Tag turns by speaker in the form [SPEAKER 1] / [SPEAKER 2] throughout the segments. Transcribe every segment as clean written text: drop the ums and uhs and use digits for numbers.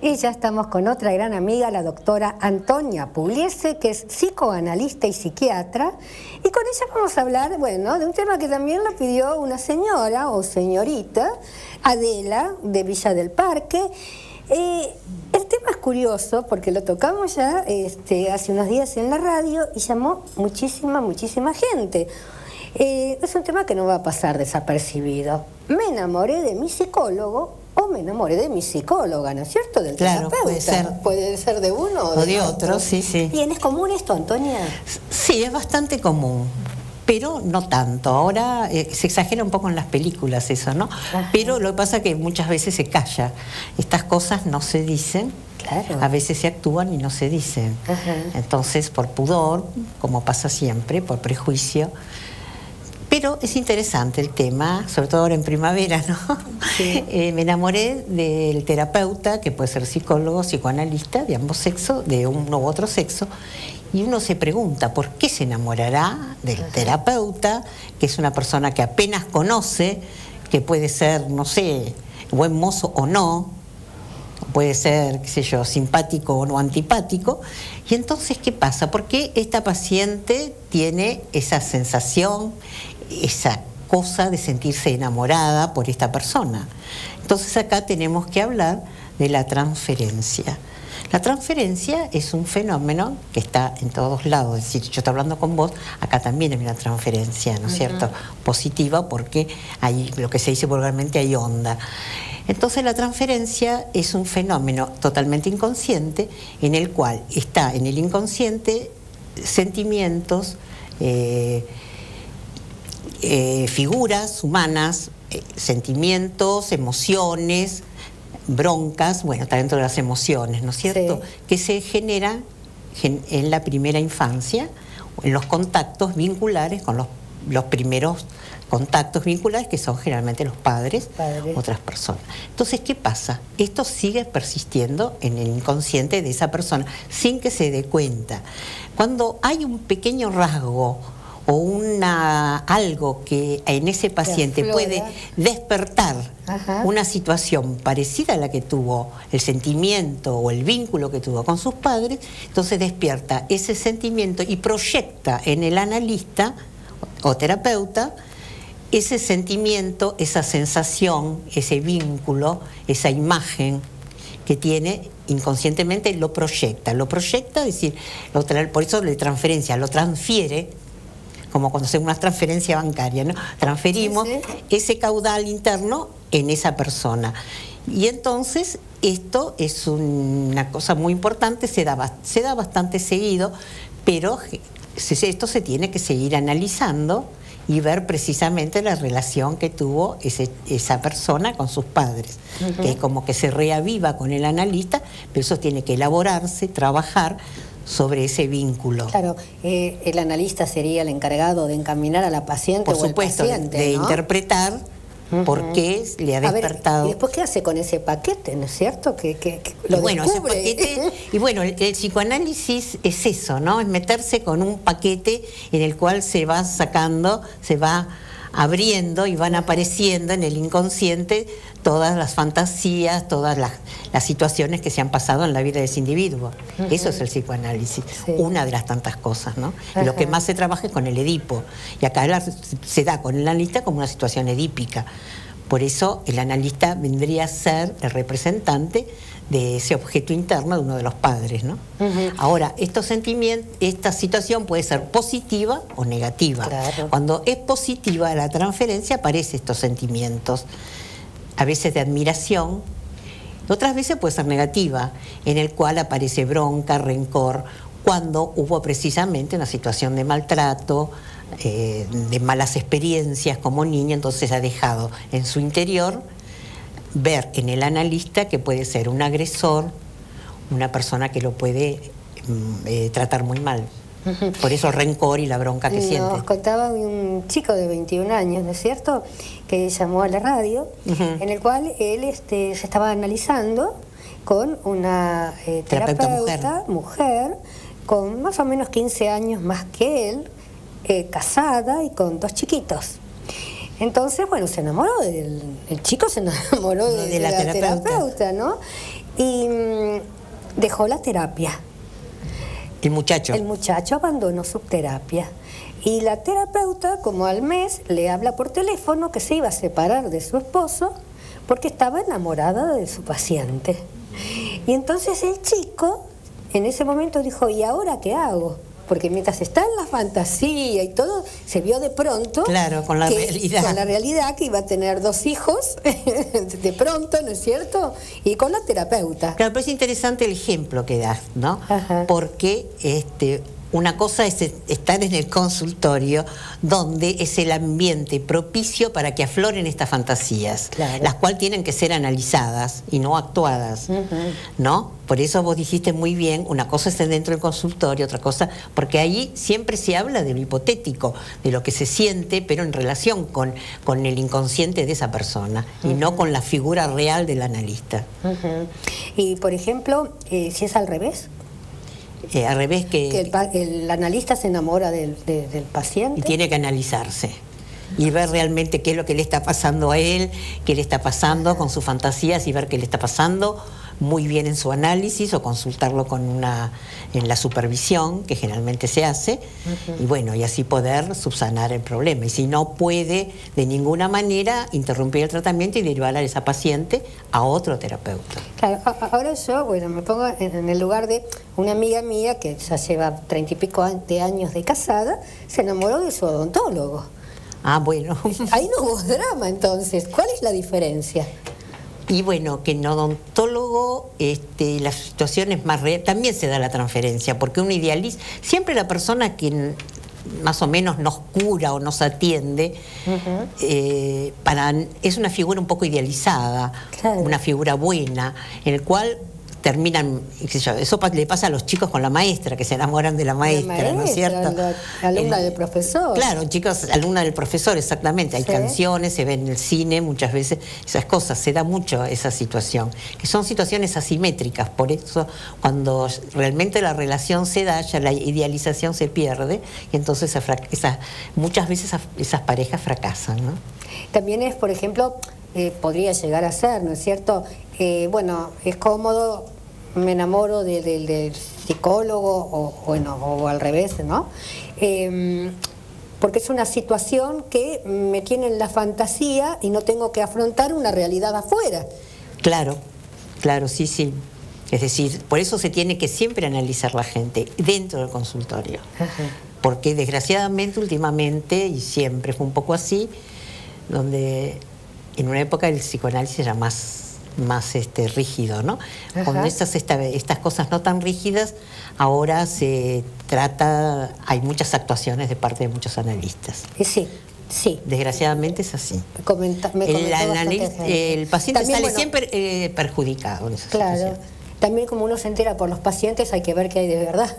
[SPEAKER 1] Y ya estamos con otra gran amiga, la doctora Antonia Pugliese, que es psicoanalista y psiquiatra. Y con ella vamos a hablar, bueno, de un tema que también lo pidió una señora o señorita, Adela, de Villa del Parque. El tema es curioso porque lo tocamos ya hace unos días en la radio y llamó muchísima gente. Es un tema que no va a pasar desapercibido. Me enamoré de mi psicólogo o me enamoré de mi psicóloga, ¿no es cierto? Del terapeuta. Puede ser de uno
[SPEAKER 2] o de otro, sí.
[SPEAKER 1] ¿Bien es común esto, Antonia?
[SPEAKER 2] Sí, es bastante común, pero no tanto. Ahora se exagera un poco en las películas eso, ¿no? Ajá. Pero lo que pasa es que muchas veces se calla. Estas cosas no se dicen.
[SPEAKER 1] Claro.
[SPEAKER 2] A veces se actúan y no se dicen. Ajá. Entonces, por pudor, como pasa siempre, por prejuicio. Pero es interesante el tema, sobre todo ahora en primavera, ¿no? Sí. Me enamoré del terapeuta, que puede ser psicólogo, psicoanalista, de ambos sexos, de uno u otro sexo, y uno se pregunta, ¿por qué se enamorará del terapeuta, que es una persona que apenas conoce, que puede ser, no sé, buen mozo o no, puede ser, qué sé yo, simpático o no antipático? Y entonces, ¿qué pasa? ¿Por qué esta paciente tiene esa sensación, esa cosa de sentirse enamorada por esta persona? Entonces acá tenemos que hablar de la transferencia. La transferencia es un fenómeno que está en todos lados. Es decir, yo estoy hablando con vos, acá también hay una transferencia, ¿no es cierto? Positiva, porque hay, lo que se dice vulgarmente, hay onda. Entonces la transferencia es un fenómeno totalmente inconsciente, en el cual está en el inconsciente sentimientos, figuras humanas, sentimientos, emociones, broncas, bueno, está dentro de las emociones, ¿no es cierto? Sí. Que se generan en la primera infancia, en los contactos vinculares con los primeros contactos vinculares, que son generalmente los padres, otras personas. Entonces, ¿qué pasa? Esto sigue persistiendo en el inconsciente de esa persona, sin que se dé cuenta. Cuando hay un pequeño rasgo o algo que en ese paciente puede despertar una situación parecida a la que tuvo, el sentimiento o el vínculo que tuvo con sus padres, entonces despierta ese sentimiento y proyecta en el analista o terapeuta ese sentimiento, esa sensación, ese vínculo, esa imagen que tiene inconscientemente, lo proyecta, es decir, por eso la transferencia, lo transfiere, como cuando hacemos una transferencia bancaria, ¿no? Transferimos ese caudal interno en esa persona. Y entonces esto es una cosa muy importante, se da bastante seguido, pero esto se tiene que seguir analizando y ver precisamente la relación que tuvo esa persona con sus padres, que es como que se reaviva con el analista, pero eso tiene que elaborarse, trabajar sobre ese vínculo.
[SPEAKER 1] Claro, el analista sería el encargado de encaminar a la paciente o el paciente,
[SPEAKER 2] de
[SPEAKER 1] ¿no?
[SPEAKER 2] interpretar por qué le ha despertado.
[SPEAKER 1] ¿Y después qué hace con ese paquete, no es cierto? Que lo descubre.
[SPEAKER 2] Ese paquete, y bueno, el psicoanálisis es eso, ¿no? Es meterse con un paquete en el cual se va sacando, se va abriendo y van apareciendo en el inconsciente todas las fantasías, todas las situaciones que se han pasado en la vida de ese individuo. Eso es el psicoanálisis, una de las tantas cosas, ¿no? Y lo que más se trabaja es con el Edipo, y acá se da con el analista como una situación edípica. Por eso el analista vendría a ser el representante de ese objeto interno de uno de los padres, ¿no? Ahora, estos sentimientos, esta situación puede ser positiva o negativa.
[SPEAKER 1] Claro.
[SPEAKER 2] Cuando es positiva la transferencia, aparecen estos sentimientos, a veces de admiración, otras veces puede ser negativa, en el cual aparece bronca, rencor, cuando hubo precisamente una situación de maltrato, de malas experiencias como niña, entonces ha dejado en su interior ver en el analista que puede ser un agresor, una persona que lo puede tratar muy mal. Por eso el rencor y la bronca que siente.
[SPEAKER 1] Nos contaba un chico de 21 años, ¿no es cierto?, que llamó a la radio, en el cual él se estaba analizando con una terapeuta mujer con más o menos 15 años más que él, casada y con 2 chiquitos. Entonces, bueno, se enamoró el chico se enamoró de la terapeuta, ¿no? Y dejó la terapia.
[SPEAKER 2] El muchacho.
[SPEAKER 1] El muchacho abandonó su terapia. Y la terapeuta, como al mes, le habla por teléfono que se iba a separar de su esposo porque estaba enamorada de su paciente. Y entonces el chico, en ese momento dijo, ¿y ahora qué hago? Porque mientras está en la fantasía y todo, se vio de pronto...
[SPEAKER 2] Claro, con la realidad.
[SPEAKER 1] Con la realidad que iba a tener 2 hijos, de pronto, ¿no es cierto? Y con la terapeuta.
[SPEAKER 2] Claro, pero es interesante el ejemplo que das, ¿no?
[SPEAKER 1] Ajá.
[SPEAKER 2] Porque una cosa es estar en el consultorio, donde es el ambiente propicio para que afloren estas fantasías,
[SPEAKER 1] claro,
[SPEAKER 2] las cuales tienen que ser analizadas y no actuadas, ¿no? Por eso vos dijiste muy bien, una cosa es dentro del consultorio, otra cosa, porque ahí siempre se habla de lo hipotético, de lo que se siente, pero en relación con el inconsciente de esa persona, y no con la figura real del analista.
[SPEAKER 1] Y, por ejemplo, si es al revés...
[SPEAKER 2] Al revés
[SPEAKER 1] que el analista se enamora del paciente.
[SPEAKER 2] Y tiene que analizarse y ver realmente qué es lo que le está pasando a él, qué le está pasando con sus fantasías y ver qué le está pasando muy bien en su análisis o consultarlo en la supervisión que generalmente se hace y bueno, y así poder subsanar el problema. Y si no puede de ninguna manera interrumpir el tratamiento y derivar a esa paciente a otro terapeuta.
[SPEAKER 1] Claro, ahora yo, bueno, me pongo en el lugar de una amiga mía que ya lleva 30 y pico de años de casada, se enamoró de su odontólogo.
[SPEAKER 2] Ah, bueno.
[SPEAKER 1] Ahí no hubo drama, entonces. ¿Cuál es la diferencia?
[SPEAKER 2] Y bueno, que en odontólogo las situaciones más reales, también se da la transferencia, porque uno idealiza, siempre la persona que más o menos nos cura o nos atiende, es una figura un poco idealizada, claro, una figura buena, en el cual terminan, eso le pasa a los chicos con la maestra, que se enamoran de la maestra, ¿no es cierto?
[SPEAKER 1] La alumna del profesor.
[SPEAKER 2] Claro, chicos, alumna del profesor, exactamente. Hay canciones, se ven en el cine, muchas veces esas cosas, se da mucho esa situación, que son situaciones asimétricas, por eso cuando realmente la relación se da, ya la idealización se pierde, y entonces muchas veces esas parejas fracasan, ¿no?
[SPEAKER 1] También es, por ejemplo, podría llegar a ser, ¿no es cierto? Bueno, es cómodo, me enamoro del psicólogo o al revés, ¿no? Porque es una situación que me tiene en la fantasía y no tengo que afrontar una realidad afuera.
[SPEAKER 2] Claro, claro, sí, sí. Es decir, por eso se tiene que siempre analizar la gente dentro del consultorio. Porque desgraciadamente últimamente, y siempre fue un poco así, donde en una época el psicoanálisis era más rígido, ¿no? Con estas cosas no tan rígidas, ahora se trata, hay muchas actuaciones de parte de muchos analistas.
[SPEAKER 1] Sí, sí.
[SPEAKER 2] Desgraciadamente es así. El paciente también, sale siempre perjudicado en esa situación.
[SPEAKER 1] También como uno se entera por los pacientes, hay que ver qué hay de verdad.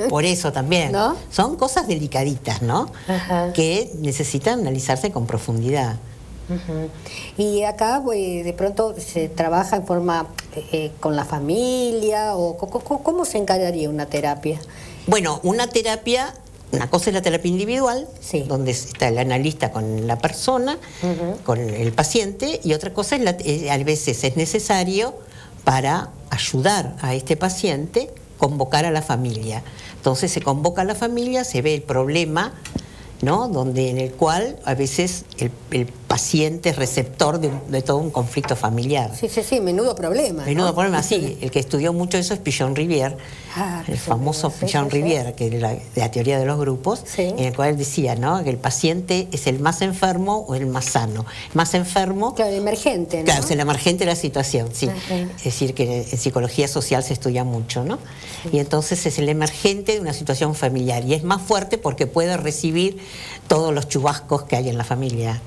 [SPEAKER 2] Por eso también. ¿No? Son cosas delicaditas, ¿no? Que necesitan analizarse con profundidad.
[SPEAKER 1] Y acá de pronto se trabaja en forma con la familia o ¿cómo se encargaría una terapia?
[SPEAKER 2] Bueno, una terapia, una cosa es la terapia individual, donde está el analista con la persona, con el paciente, y otra cosa es a veces es necesario para ayudar a este paciente convocar a la familia. Entonces se convoca a la familia, se ve el problema, ¿no? En el cual a veces el paciente es receptor de todo un conflicto familiar.
[SPEAKER 1] Sí, menudo problema.
[SPEAKER 2] Menudo problema, sí. El que estudió mucho eso es Pichon Rivière, el famoso Pichon Rivière, que es de la teoría de los grupos, en el cual decía, ¿no?, que el paciente es el más enfermo o el más sano. Más enfermo...
[SPEAKER 1] Claro, el emergente, ¿no?
[SPEAKER 2] Claro, es el emergente de la situación, sí. Es decir, que en psicología social se estudia mucho, ¿no? Y entonces es el emergente de una situación familiar, y es más fuerte porque puede recibir todos los chubascos que hay en la familia.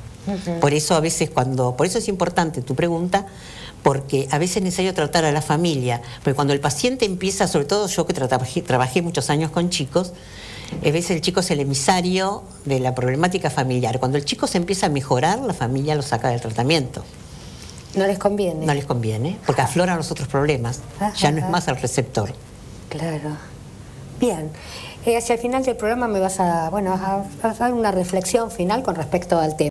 [SPEAKER 2] Por eso a veces por eso es importante tu pregunta, porque a veces es necesario tratar a la familia, porque cuando el paciente empieza, sobre todo yo que trabajé muchos años con chicos, a veces el chico es el emisario de la problemática familiar. Cuando el chico se empieza a mejorar, la familia lo saca del tratamiento.
[SPEAKER 1] No les conviene.
[SPEAKER 2] No les conviene, porque afloran los otros problemas, ya no es más el receptor.
[SPEAKER 1] Claro. Bien. Hacia el final del programa me vas a dar una reflexión final con respecto al tema.